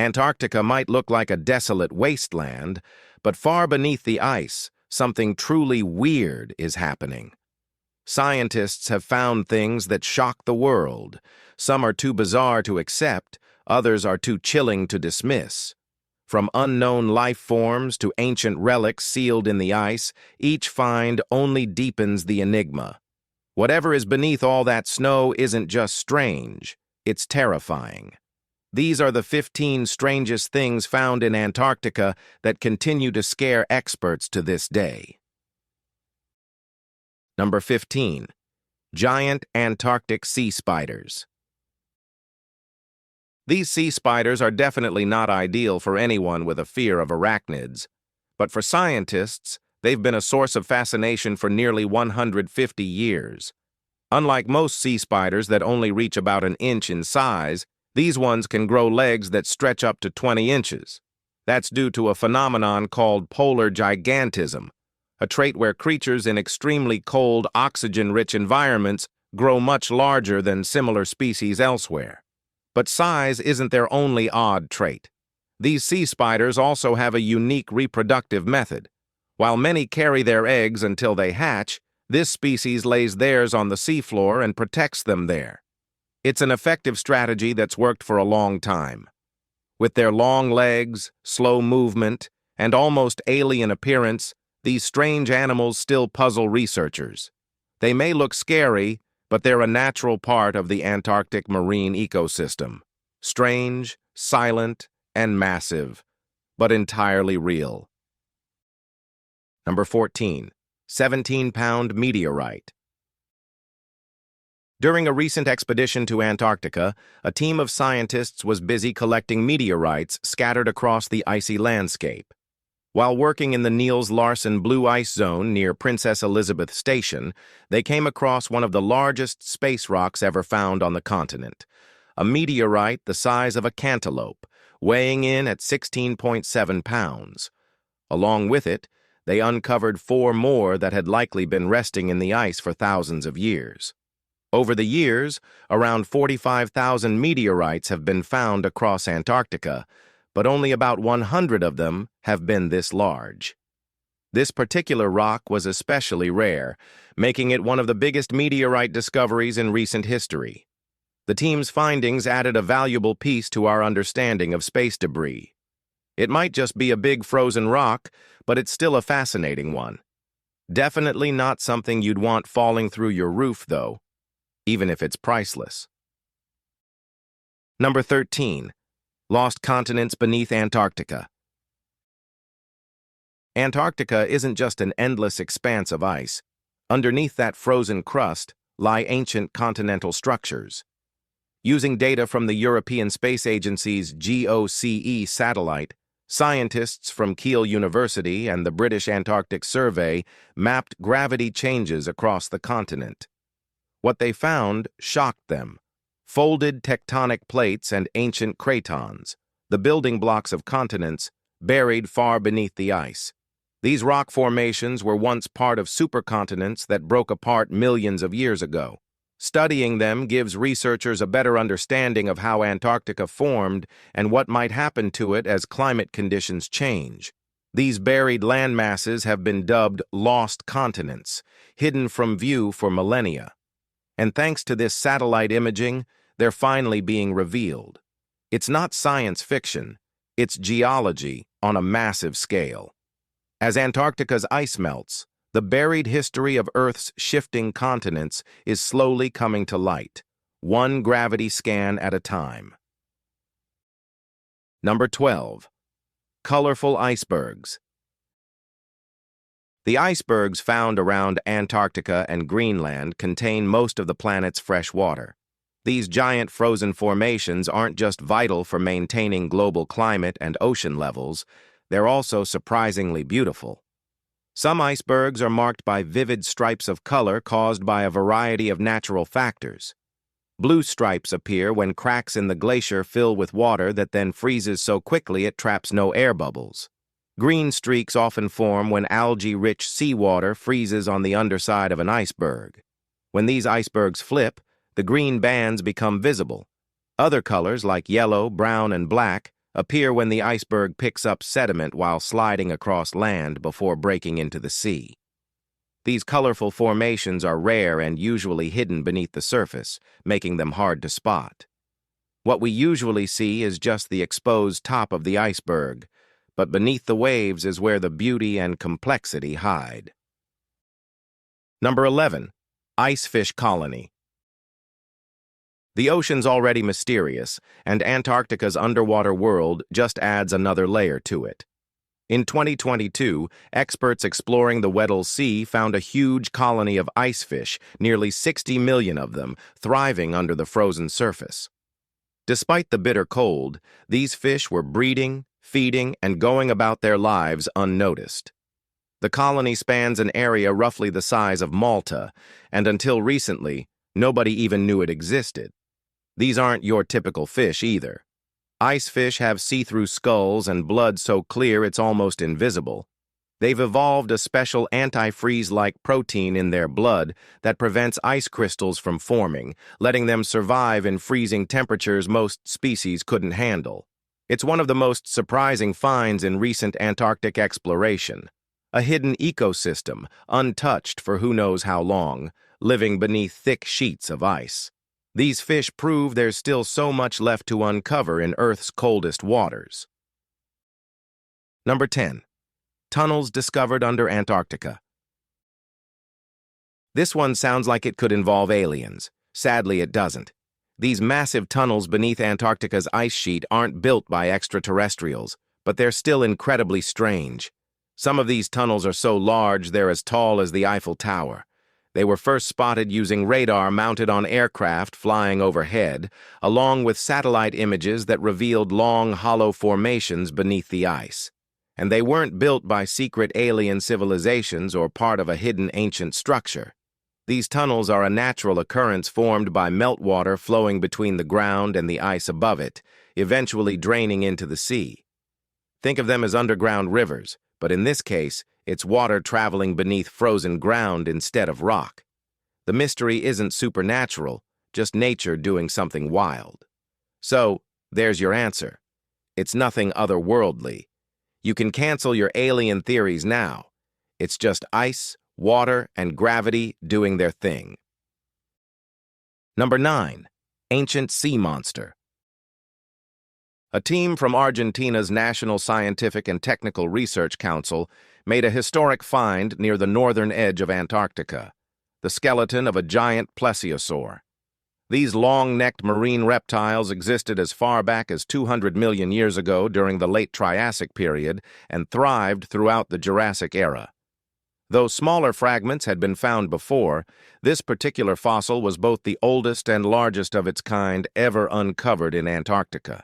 Antarctica might look like a desolate wasteland, but far beneath the ice, something truly weird is happening. Scientists have found things that shock the world. Some are too bizarre to accept, others are too chilling to dismiss. From unknown life forms to ancient relics sealed in the ice, each find only deepens the enigma. Whatever is beneath all that snow isn't just strange, it's terrifying. These are the 15 strangest things found in Antarctica that continue to scare experts to this day. Number 15. Giant Antarctic sea spiders. These sea spiders are definitely not ideal for anyone with a fear of arachnids, but for scientists, they've been a source of fascination for nearly 150 years. Unlike most sea spiders that only reach about an inch in size, these ones can grow legs that stretch up to 20 inches. That's due to a phenomenon called polar gigantism, a trait where creatures in extremely cold, oxygen-rich environments grow much larger than similar species elsewhere. But size isn't their only odd trait. These sea spiders also have a unique reproductive method. While many carry their eggs until they hatch, this species lays theirs on the seafloor and protects them there. It's an effective strategy that's worked for a long time. With their long legs, slow movement, and almost alien appearance, these strange animals still puzzle researchers. They may look scary, but they're a natural part of the Antarctic marine ecosystem. Strange, silent, and massive, but entirely real. Number 14. 17-pound meteorite. During a recent expedition to Antarctica, a team of scientists was busy collecting meteorites scattered across the icy landscape. While working in the Niels Larsen Blue Ice Zone near Princess Elizabeth Station, they came across one of the largest space rocks ever found on the continent, a meteorite the size of a cantaloupe, weighing in at 16.7 pounds. Along with it, they uncovered 4 more that had likely been resting in the ice for thousands of years. Over the years, around 45,000 meteorites have been found across Antarctica, but only about 100 of them have been this large. This particular rock was especially rare, making it one of the biggest meteorite discoveries in recent history. The team's findings added a valuable piece to our understanding of space debris. It might just be a big frozen rock, but it's still a fascinating one. Definitely not something you'd want falling through your roof, though, even if it's priceless. Number 13. Lost continents beneath Antarctica. Antarctica isn't just an endless expanse of ice. Underneath that frozen crust lie ancient continental structures. Using data from the European Space Agency's GOCE satellite, scientists from Keele University and the British Antarctic Survey mapped gravity changes across the continent. What they found shocked them. Folded tectonic plates and ancient cratons, the building blocks of continents, buried far beneath the ice. These rock formations were once part of supercontinents that broke apart millions of years ago. Studying them gives researchers a better understanding of how Antarctica formed and what might happen to it as climate conditions change. These buried landmasses have been dubbed lost continents, hidden from view for millennia. And thanks to this satellite imaging, they're finally being revealed. It's not science fiction, it's geology on a massive scale. As Antarctica's ice melts, the buried history of Earth's shifting continents is slowly coming to light, one gravity scan at a time. Number 12. Colorful icebergs. The icebergs found around Antarctica and Greenland contain most of the planet's fresh water. These giant frozen formations aren't just vital for maintaining global climate and ocean levels, they're also surprisingly beautiful. Some icebergs are marked by vivid stripes of color caused by a variety of natural factors. Blue stripes appear when cracks in the glacier fill with water that then freezes so quickly it traps no air bubbles. Green streaks often form when algae-rich seawater freezes on the underside of an iceberg. When these icebergs flip, the green bands become visible. Other colors like yellow, brown, and black appear when the iceberg picks up sediment while sliding across land before breaking into the sea. These colorful formations are rare and usually hidden beneath the surface, making them hard to spot. What we usually see is just the exposed top of the iceberg, but beneath the waves is where the beauty and complexity hide. Number 11. Icefish colony. The ocean's already mysterious, and Antarctica's underwater world just adds another layer to it. In 2022, experts exploring the Weddell Sea found a huge colony of icefish, nearly 60 million of them, thriving under the frozen surface. Despite the bitter cold, these fish were breeding, feeding, and going about their lives unnoticed. The colony spans an area roughly the size of Malta, and until recently, nobody even knew it existed. These aren't your typical fish either. Icefish have see-through skulls and blood so clear it's almost invisible. They've evolved a special antifreeze-like protein in their blood that prevents ice crystals from forming, letting them survive in freezing temperatures most species couldn't handle. It's one of the most surprising finds in recent Antarctic exploration. A hidden ecosystem, untouched for who knows how long, living beneath thick sheets of ice. These fish prove there's still so much left to uncover in Earth's coldest waters. Number 10. Tunnels discovered under Antarctica. This one sounds like it could involve aliens. Sadly, it doesn't. These massive tunnels beneath Antarctica's ice sheet aren't built by extraterrestrials, but they're still incredibly strange. Some of these tunnels are so large they're as tall as the Eiffel Tower. They were first spotted using radar mounted on aircraft flying overhead, along with satellite images that revealed long, hollow formations beneath the ice. And they weren't built by secret alien civilizations or part of a hidden ancient structure. These tunnels are a natural occurrence formed by meltwater flowing between the ground and the ice above it, eventually draining into the sea. Think of them as underground rivers, but in this case, it's water traveling beneath frozen ground instead of rock. The mystery isn't supernatural, just nature doing something wild. So, there's your answer. It's nothing otherworldly. You can cancel your alien theories now. It's just ice, water, and gravity doing their thing. Number 9. Ancient sea monster. A team from Argentina's National Scientific and Technical Research Council made a historic find near the northern edge of Antarctica, the skeleton of a giant plesiosaur. These long-necked marine reptiles existed as far back as 200 million years ago during the late Triassic period and thrived throughout the Jurassic era. Though smaller fragments had been found before, this particular fossil was both the oldest and largest of its kind ever uncovered in Antarctica.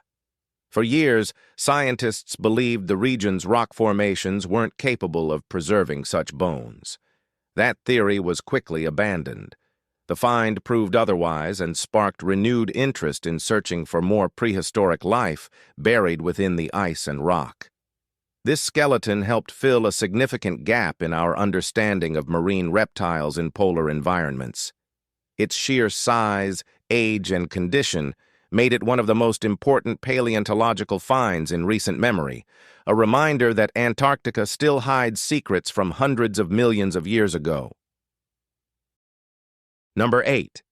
For years, scientists believed the region's rock formations weren't capable of preserving such bones. That theory was quickly abandoned. The find proved otherwise and sparked renewed interest in searching for more prehistoric life buried within the ice and rock. This skeleton helped fill a significant gap in our understanding of marine reptiles in polar environments. Its sheer size, age, and condition made it one of the most important paleontological finds in recent memory, a reminder that Antarctica still hides secrets from hundreds of millions of years ago. Number 8.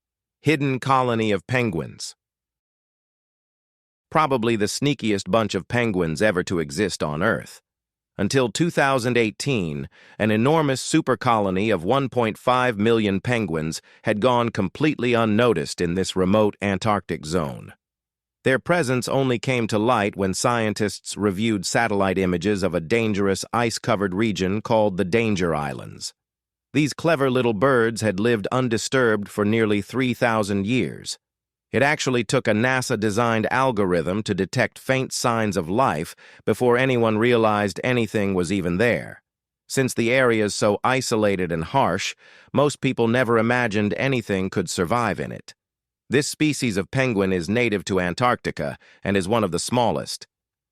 Hidden colony of penguins. Probably the sneakiest bunch of penguins ever to exist on Earth. Until 2018, an enormous supercolony of 1.5 million penguins had gone completely unnoticed in this remote Antarctic zone. Their presence only came to light when scientists reviewed satellite images of a dangerous ice-covered region called the Danger Islands. These clever little birds had lived undisturbed for nearly 3,000 years. It actually took a NASA-designed algorithm to detect faint signs of life before anyone realized anything was even there. Since the area is so isolated and harsh, most people never imagined anything could survive in it. This species of penguin is native to Antarctica and is one of the smallest.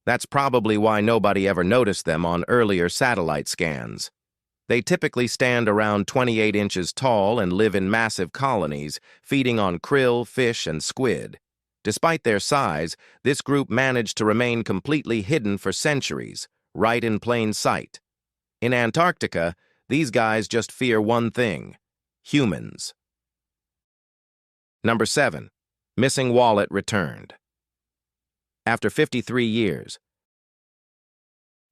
That's probably why nobody ever noticed them on earlier satellite scans. They typically stand around 28 inches tall and live in massive colonies, feeding on krill, fish, and squid. Despite their size, this group managed to remain completely hidden for centuries, right in plain sight. In Antarctica, these guys just fear one thing: humans. Number 7. Missing wallet returned. After 53 years.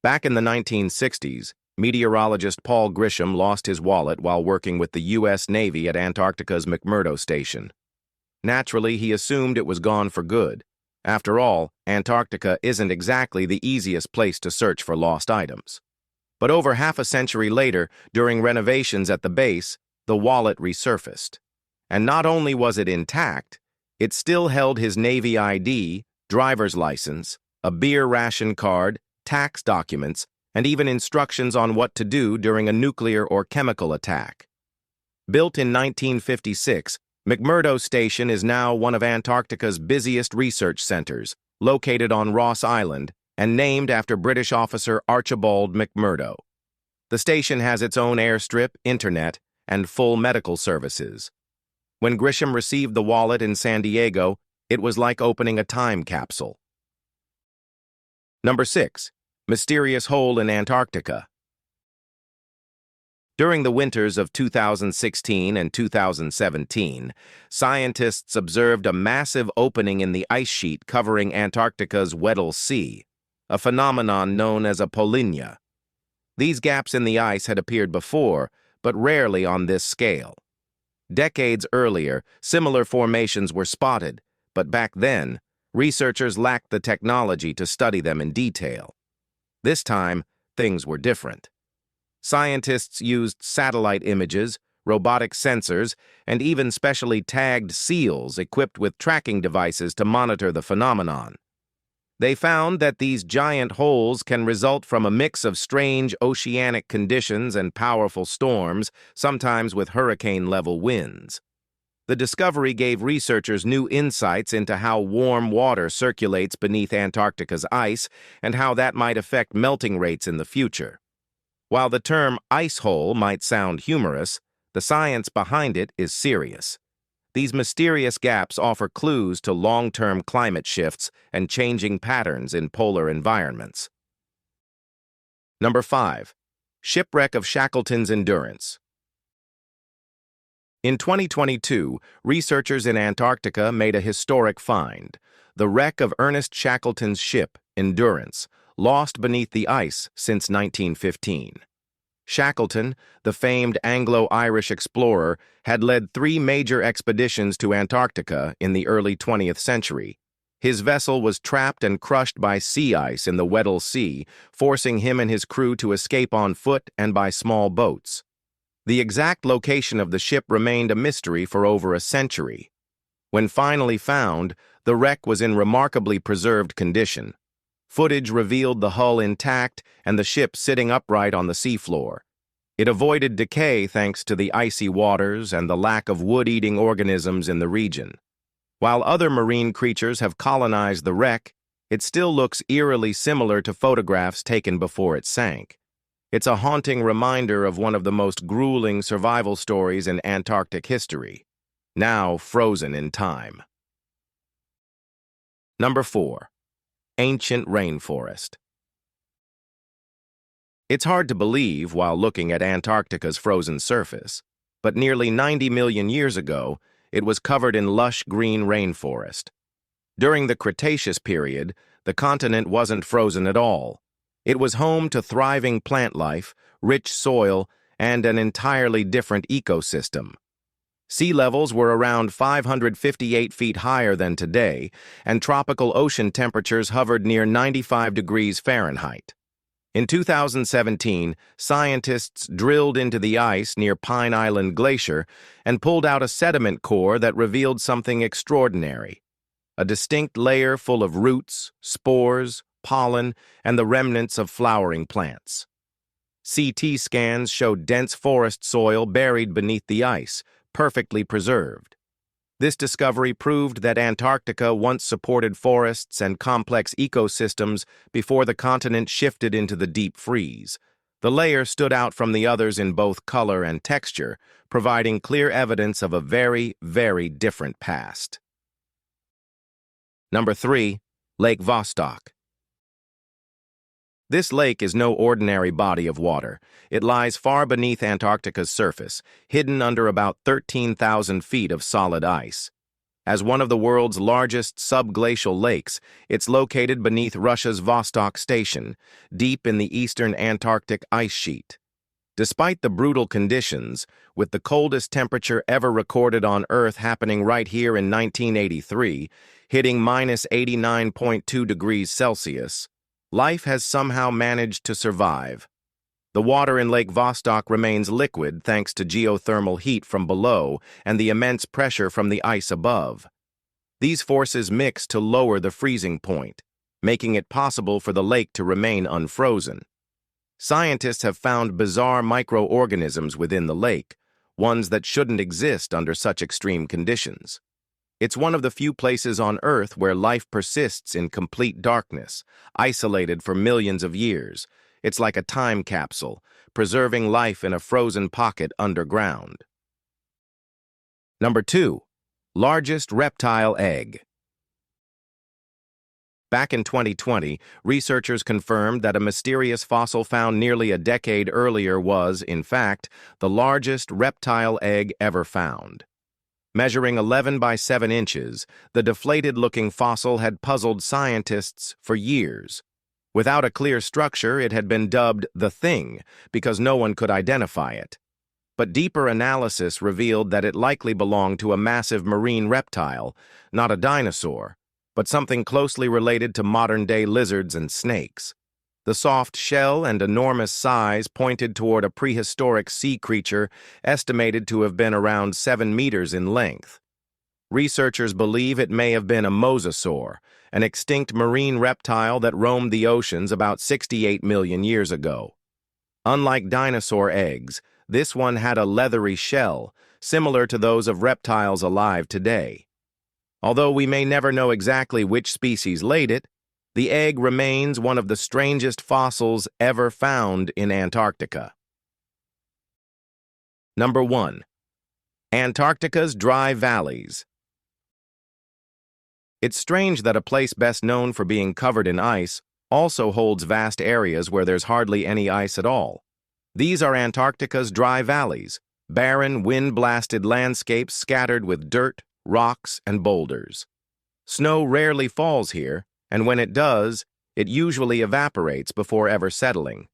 Back in the 1960s, meteorologist Paul Grisham lost his wallet while working with the U.S. Navy at Antarctica's McMurdo Station. Naturally, he assumed it was gone for good. After all, Antarctica isn't exactly the easiest place to search for lost items. But over half a century later, during renovations at the base, the wallet resurfaced. And not only was it intact, it still held his Navy ID, driver's license, a beer ration card, tax documents, and even instructions on what to do during a nuclear or chemical attack. Built in 1956, McMurdo Station is now one of Antarctica's busiest research centers, located on Ross Island and named after British officer Archibald McMurdo. The station has its own airstrip, internet, and full medical services. When Grisham received the wallet in San Diego, it was like opening a time capsule. Number 6. Mysterious hole in Antarctica. During the winters of 2016 and 2017, scientists observed a massive opening in the ice sheet covering Antarctica's Weddell Sea, a phenomenon known as a polynya. These gaps in the ice had appeared before, but rarely on this scale. Decades earlier, similar formations were spotted, but back then, researchers lacked the technology to study them in detail. This time, things were different. Scientists used satellite images, robotic sensors, and even specially tagged seals equipped with tracking devices to monitor the phenomenon. They found that these giant holes can result from a mix of strange oceanic conditions and powerful storms, sometimes with hurricane-level winds. The discovery gave researchers new insights into how warm water circulates beneath Antarctica's ice and how that might affect melting rates in the future. While the term ice hole might sound humorous, the science behind it is serious. These mysterious gaps offer clues to long-term climate shifts and changing patterns in polar environments. Number 5. Shipwreck of Shackleton's Endurance. In 2022, researchers in Antarctica made a historic find: the wreck of Ernest Shackleton's ship, Endurance, lost beneath the ice since 1915. Shackleton, the famed Anglo-Irish explorer, had led 3 major expeditions to Antarctica in the early 20th century. His vessel was trapped and crushed by sea ice in the Weddell Sea, forcing him and his crew to escape on foot and by small boats. The exact location of the ship remained a mystery for over a century. When finally found, the wreck was in remarkably preserved condition. Footage revealed the hull intact and the ship sitting upright on the seafloor. It avoided decay thanks to the icy waters and the lack of wood-eating organisms in the region. While other marine creatures have colonized the wreck, it still looks eerily similar to photographs taken before it sank. It's a haunting reminder of one of the most grueling survival stories in Antarctic history, now frozen in time. Number 4. Ancient rainforest. It's hard to believe while looking at Antarctica's frozen surface, but nearly 90 million years ago, it was covered in lush green rainforest. During the Cretaceous period, the continent wasn't frozen at all. It was home to thriving plant life, rich soil, and an entirely different ecosystem. Sea levels were around 558 feet higher than today, and tropical ocean temperatures hovered near 95 degrees Fahrenheit. In 2017, scientists drilled into the ice near Pine Island Glacier and pulled out a sediment core that revealed something extraordinary: a distinct layer full of roots, spores, pollen, and the remnants of flowering plants. CT scans showed dense forest soil buried beneath the ice, perfectly preserved. This discovery proved that Antarctica once supported forests and complex ecosystems before the continent shifted into the deep freeze. The layer stood out from the others in both color and texture, providing clear evidence of a very, very different past. Number 3. Lake Vostok. This lake is no ordinary body of water. It lies far beneath Antarctica's surface, hidden under about 13,000 feet of solid ice. As one of the world's largest subglacial lakes, it's located beneath Russia's Vostok Station, deep in the eastern Antarctic ice sheet. Despite the brutal conditions, with the coldest temperature ever recorded on Earth happening right here in 1983, hitting minus 89.2 degrees Celsius, life has somehow managed to survive. The water in Lake Vostok remains liquid thanks to geothermal heat from below and the immense pressure from the ice above. These forces mix to lower the freezing point, making it possible for the lake to remain unfrozen. Scientists have found bizarre microorganisms within the lake, ones that shouldn't exist under such extreme conditions. It's one of the few places on Earth where life persists in complete darkness, isolated for millions of years. It's like a time capsule, preserving life in a frozen pocket underground. Number 2. Largest reptile egg. Back in 2020, researchers confirmed that a mysterious fossil found nearly a decade earlier was, in fact, the largest reptile egg ever found. Measuring 11 by 7 inches, the deflated-looking fossil had puzzled scientists for years. Without a clear structure, it had been dubbed the Thing because no one could identify it. But deeper analysis revealed that it likely belonged to a massive marine reptile, not a dinosaur, but something closely related to modern-day lizards and snakes. The soft shell and enormous size pointed toward a prehistoric sea creature estimated to have been around 7 meters in length. Researchers believe it may have been a mosasaur, an extinct marine reptile that roamed the oceans about 68 million years ago. Unlike dinosaur eggs, this one had a leathery shell, similar to those of reptiles alive today. Although we may never know exactly which species laid it, the egg remains one of the strangest fossils ever found in Antarctica. Number 1. Antarctica's dry valleys. It's strange that a place best known for being covered in ice also holds vast areas where there's hardly any ice at all. These are Antarctica's dry valleys, barren, wind-blasted landscapes scattered with dirt, rocks, and boulders. Snow rarely falls here, and when it does, it usually evaporates before ever settling.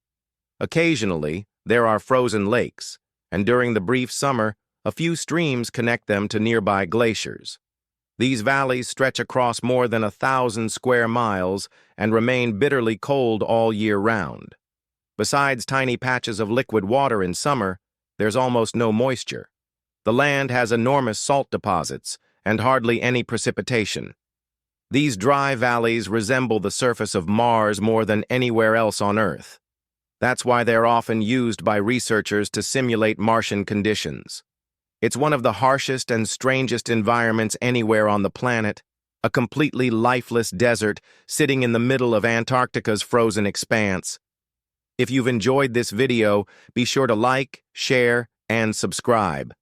Occasionally, there are frozen lakes, and during the brief summer, a few streams connect them to nearby glaciers. These valleys stretch across more than 1,000 square miles and remain bitterly cold all year round. Besides tiny patches of liquid water in summer, there's almost no moisture. The land has enormous salt deposits and hardly any precipitation. These dry valleys resemble the surface of Mars more than anywhere else on Earth. That's why they're often used by researchers to simulate Martian conditions. It's one of the harshest and strangest environments anywhere on the planet, a completely lifeless desert sitting in the middle of Antarctica's frozen expanse. If you've enjoyed this video, be sure to like, share, and subscribe.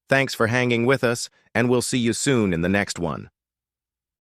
Thanks for hanging with us, and we'll see you soon in the next one.